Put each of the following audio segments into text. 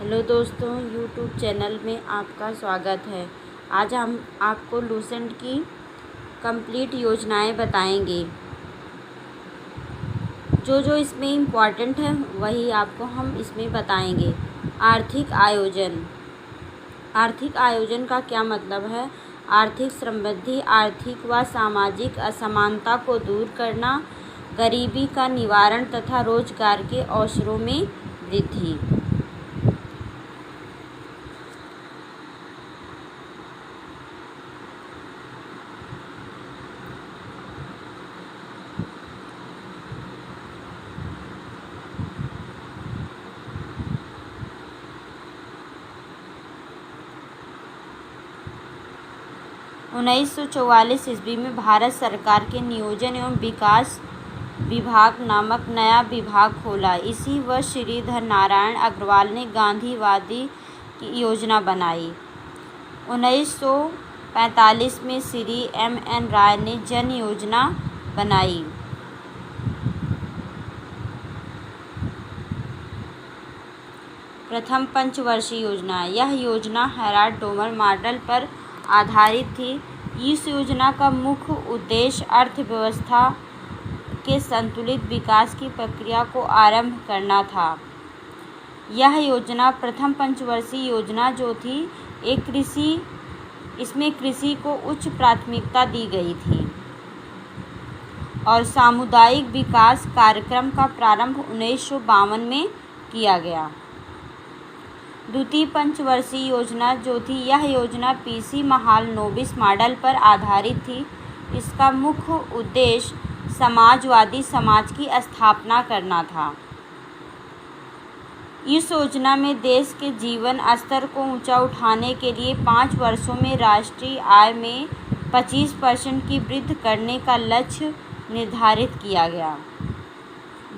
Hello दोस्तों, YouTube channel में आपका स्वागत है। आज हम आपको लूसेंट की कंप्लीट योजनाएं बताएंगे। जो इसमें इम्पॉर्टेंट है वही आपको हम इसमें बताएंगे। आर्थिक आयोजन। आर्थिक आयोजन का क्या मतलब है? आर्थिक समृद्धि, आर्थिक व सामाजिक असमानता को दूर करना, गरीबी का निवारण तथा रोजगार के अवसरों में वृद्धि। 1944 ईस्वी में भारत सरकार के नियोजन एवं विकास विभाग नामक नया विभाग खोला। इसी वर्ष श्रीधर नारायण अग्रवाल ने गांधीवादी की योजना बनाई। 1945 में श्री M.N. राय ने जन योजना बनाई। प्रथम पंचवर्षीय योजना। यह योजना हेराल्ड डोमर मॉडल पर आधारित थी। इस योजना का मुख्य उद्देश्य अर्थव्यवस्था के संतुलित विकास की प्रक्रिया को आरंभ करना था। यह योजना प्रथम पंचवर्षीय योजना जो थी इसमें कृषि को उच्च प्राथमिकता दी गई थी और सामुदायिक विकास कार्यक्रम का प्रारंभ 1952 में किया गया। द्वितीय पंचवर्षीय योजना जो थी, यह योजना PC महालनोबिस मॉडल पर आधारित थी। इसका मुख्य उद्देश्य समाजवादी समाज की स्थापना करना था। इस योजना में देश के जीवन स्तर को ऊंचा उठाने के लिए 5 वर्षों में राष्ट्रीय आय में 25% की वृद्धि करने का लक्ष्य निर्धारित किया गया।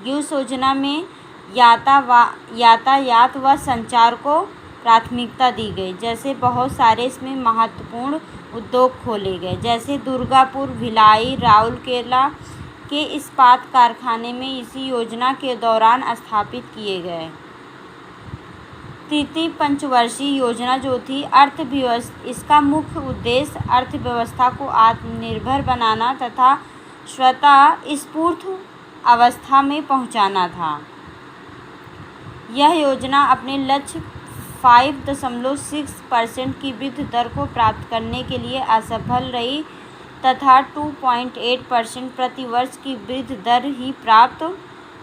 इस योजना में यातायात व संचार को प्राथमिकता दी गई। जैसे बहुत सारे इसमें महत्वपूर्ण उद्योग खोले गए, जैसे दुर्गापुर, भिलाई, राउरकेला के इस्पात कारखाने में इसी योजना के दौरान स्थापित किए गए। तृतीय पंचवर्षीय योजना जो थी अर्थव्यवस्था, इसका मुख्य उद्देश्य अर्थव्यवस्था को आत्मनिर्भर बनाना तथा स्वतः स्फूर्त अवस्था में पहुंचाना था। यह योजना अपने लक्ष्य 5.6% की वृद्धि दर को प्राप्त करने के लिए असफल रही तथा 2.8% प्रति वर्ष की वृद्धि दर ही प्राप्त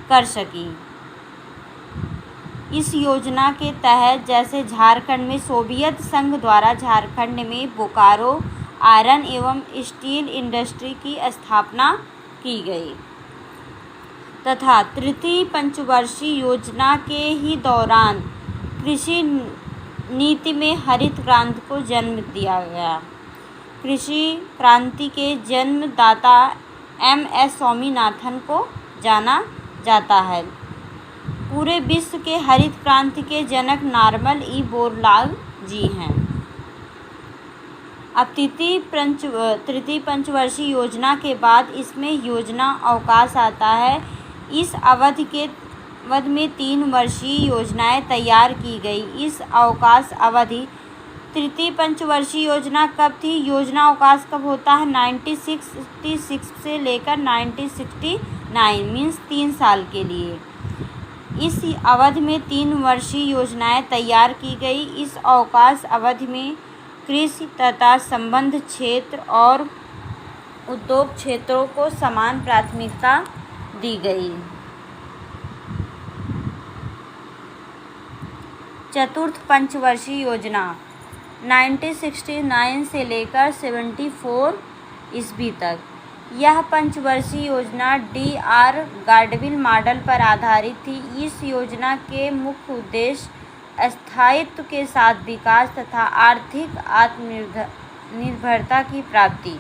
कर सकी। इस योजना के तहत जैसे झारखंड में सोवियत संघ द्वारा झारखंड में बोकारो आयरन एवं स्टील इंडस्ट्री की स्थापना की गई तथा तृतीय पंचवर्षीय योजना के ही दौरान कृषि नीति में हरित क्रांति को जन्म दिया गया। कृषि क्रांति के जन्मदाता M.S. स्वामीनाथन को जाना जाता है। पूरे विश्व के हरित क्रांति के जनक नॉर्मन E. बोरलॉग जी हैं। अब तृतीय पंचवर्षीय योजना के बाद इसमें योजना अवकाश आता है। इस अवधि में 3 वर्षीय योजनाएं तैयार की गई। इस अवकाश अवधि तृतीय पंचवर्षीय योजना कब थी? योजना अवकाश कब होता है? 1966 से लेकर 1969 मीन्स 3 साल के लिए। इस अवधि में 3 वर्षीय योजनाएं तैयार की गई। इस अवकाश अवधि में कृषि तथा संबद्ध क्षेत्र और उद्योग क्षेत्रों को समान प्राथमिकता दी गई। चतुर्थ पंचवर्षीय योजना 1969 से लेकर 74 ईस्वी तक। यह पंचवर्षीय योजना D.R. गाडगिल मॉडल पर आधारित थी। इस योजना के मुख्य उद्देश्य स्थायित्व के साथ विकास तथा आर्थिक आत्मनिर्भरता की प्राप्ति।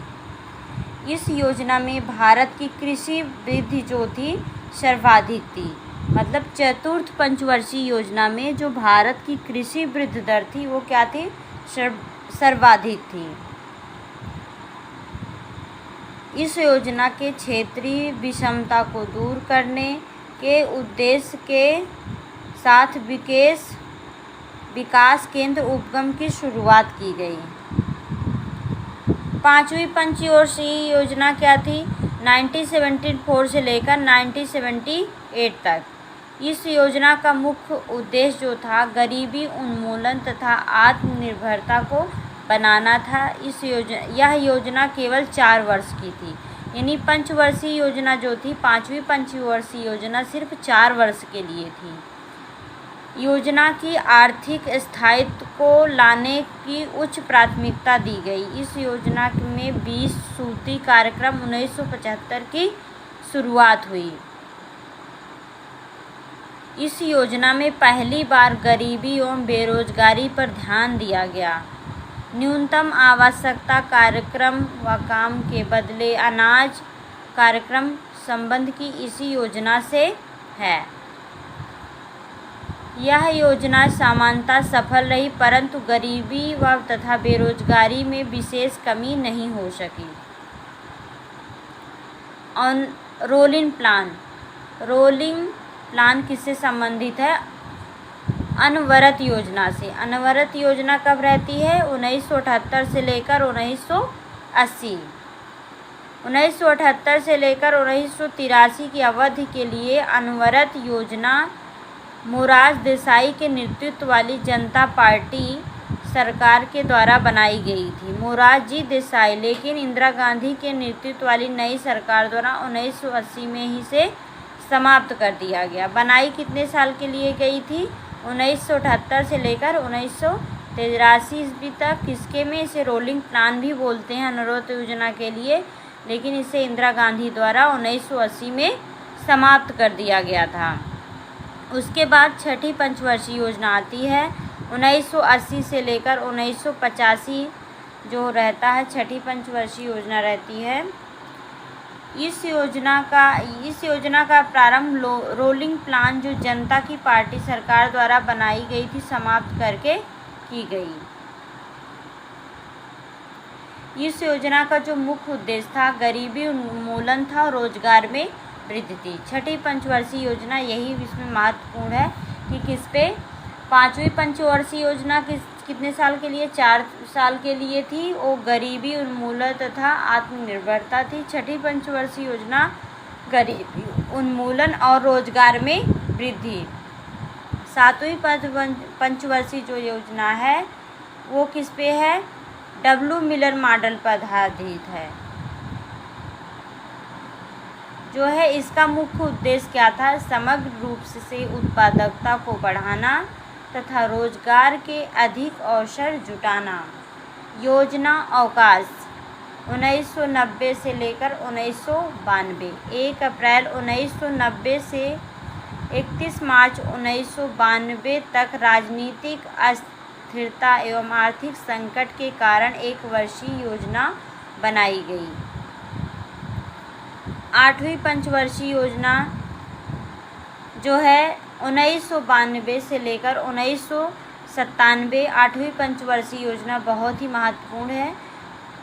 इस योजना में भारत की कृषि वृद्धि जो थी सर्वाधिक थी। मतलब चतुर्थ पंचवर्षीय योजना में जो भारत की कृषि वृद्धि दर थी वो क्या थी? सर्वाधिक थी। इस योजना के क्षेत्रीय विषमता को दूर करने के उद्देश्य के साथ विकास केंद्र उपगम की शुरुआत की गई। 5वीं पंचवर्षीय योजना क्या थी? 1974 से लेकर 1978 तक। इस योजना का मुख्य उद्देश्य जो था गरीबी उन्मूलन तथा आत्मनिर्भरता को बनाना था। यह योजना केवल 4 वर्ष की थी, यानी पंचवर्षीय योजना जो थी, 5वीं पंचवर्षीय योजना सिर्फ 4 वर्ष के लिए थी। योजना की आर्थिक स्थायित्व को लाने की उच्च प्राथमिकता दी गई। इस योजना में 20 सूत्री कार्यक्रम 1975 की शुरुआत हुई। इस योजना में पहली बार गरीबी एवं बेरोजगारी पर ध्यान दिया गया। न्यूनतम आवश्यकता कार्यक्रम व काम के बदले अनाज कार्यक्रम संबंध की इसी योजना से है। यह योजना सामान्यतः सफल रही, परंतु गरीबी व तथा बेरोजगारी में विशेष कमी नहीं हो सकी। रोलिंग प्लान किससे संबंधित है? अनवरत योजना से। अनवरत योजना कब रहती है? 1978 से लेकर 1980। 1978 से लेकर 1983 की अवधि के लिए अनवरत योजना मोरारजी देसाई के नेतृत्व वाली जनता पार्टी सरकार के द्वारा बनाई गई थी। मोरारजी देसाई, लेकिन इंदिरा गांधी के नेतृत्व वाली नई सरकार द्वारा 1980 में ही से समाप्त कर दिया गया। बनाई कितने साल के लिए गई थी? 1978 से लेकर 1983 ईस्वी तक। किसके में? इसे रोलिंग प्लान भी बोलते हैं अनवरत योजना के लिए, लेकिन इसे इंदिरा गांधी द्वारा 1980 में समाप्त कर दिया गया था। उसके बाद छठी पंचवर्षीय योजना आती है 1980 से लेकर 1985 जो रहता है, छठी पंचवर्षीय योजना रहती है। इस योजना का प्रारंभ रोलिंग प्लान जो जनता की पार्टी सरकार द्वारा बनाई गई थी समाप्त करके की गई। इस योजना का जो मुख्य उद्देश्य था गरीबी उन्मूलन था और रोजगार में वृद्धि थी। छठी पंचवर्षीय योजना यही इसमें महत्वपूर्ण है कि किस पे? 5वीं पंचवर्षीय योजना कितने साल के लिए? 4 साल के लिए थी। वो गरीबी उन्मूलन तथा आत्मनिर्भरता थी। छठी पंचवर्षीय योजना गरीबी उन्मूलन और रोजगार में वृद्धि। 7वीं पंचवर्षीय जो योजना है वो किस पे है? डब्ल्यू मिलर मॉडल पर आधारित है। जो है इसका मुख्य उद्देश्य क्या था? समग्र रूप से उत्पादकता को बढ़ाना तथा रोजगार के अधिक अवसर जुटाना। योजना अवकाश 1990 से लेकर 1992। 1 अप्रैल 1990 से 31 मार्च 1992 तक राजनीतिक अस्थिरता एवं आर्थिक संकट के कारण 1 वर्षीय योजना बनाई गई। 8वीं पंचवर्षीय योजना जो है 1992 से लेकर 1997। 8वीं पंचवर्षीय योजना बहुत ही महत्वपूर्ण है।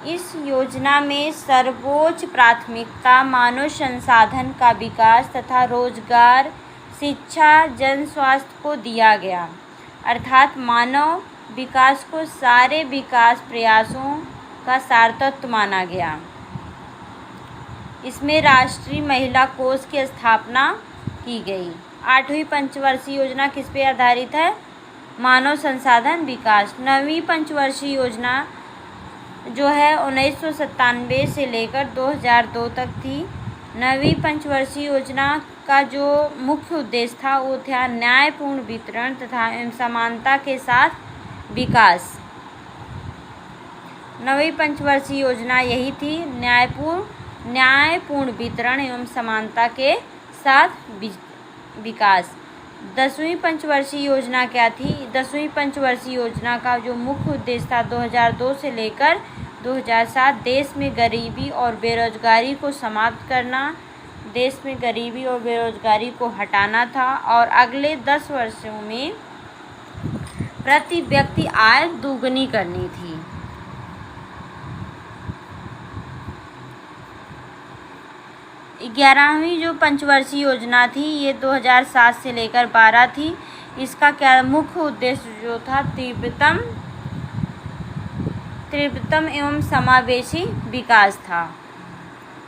इस योजना में सर्वोच्च प्राथमिकता मानव संसाधन का विकास तथा रोजगार, शिक्षा, जन स्वास्थ्य को दिया गया। अर्थात मानव विकास को सारे विकास प्रयासों का सार्थक माना गया। इसमें राष्ट्रीय महिला कोष की स्थापना की गई। 8वीं पंचवर्षीय योजना किस पे आधारित है? मानव संसाधन विकास। 9वीं पंचवर्षीय योजना जो है 1997 से लेकर 2002 तक थी। 9वीं पंचवर्षीय योजना का जो मुख्य उद्देश्य था वो था न्यायपूर्ण वितरण तथा समानता के साथ विकास। 9वीं पंचवर्षीय योजना यही थी, न्यायपूर्ण वितरण एवं समानता के साथ विकास। 10वीं पंचवर्षीय योजना क्या थी? 10वीं पंचवर्षीय योजना का जो मुख्य उद्देश्य था 2002 से लेकर 2007 देश में गरीबी और बेरोजगारी को समाप्त करना, देश में गरीबी और बेरोजगारी को हटाना था और अगले 10 वर्षों में प्रति व्यक्ति आय दोगुनी करनी थी। 11वीं जो पंचवर्षीय योजना थी ये 2007 से लेकर 12 थी। इसका क्या मुख्य उद्देश्य जो था, तीव्रतम एवं समावेशी विकास था।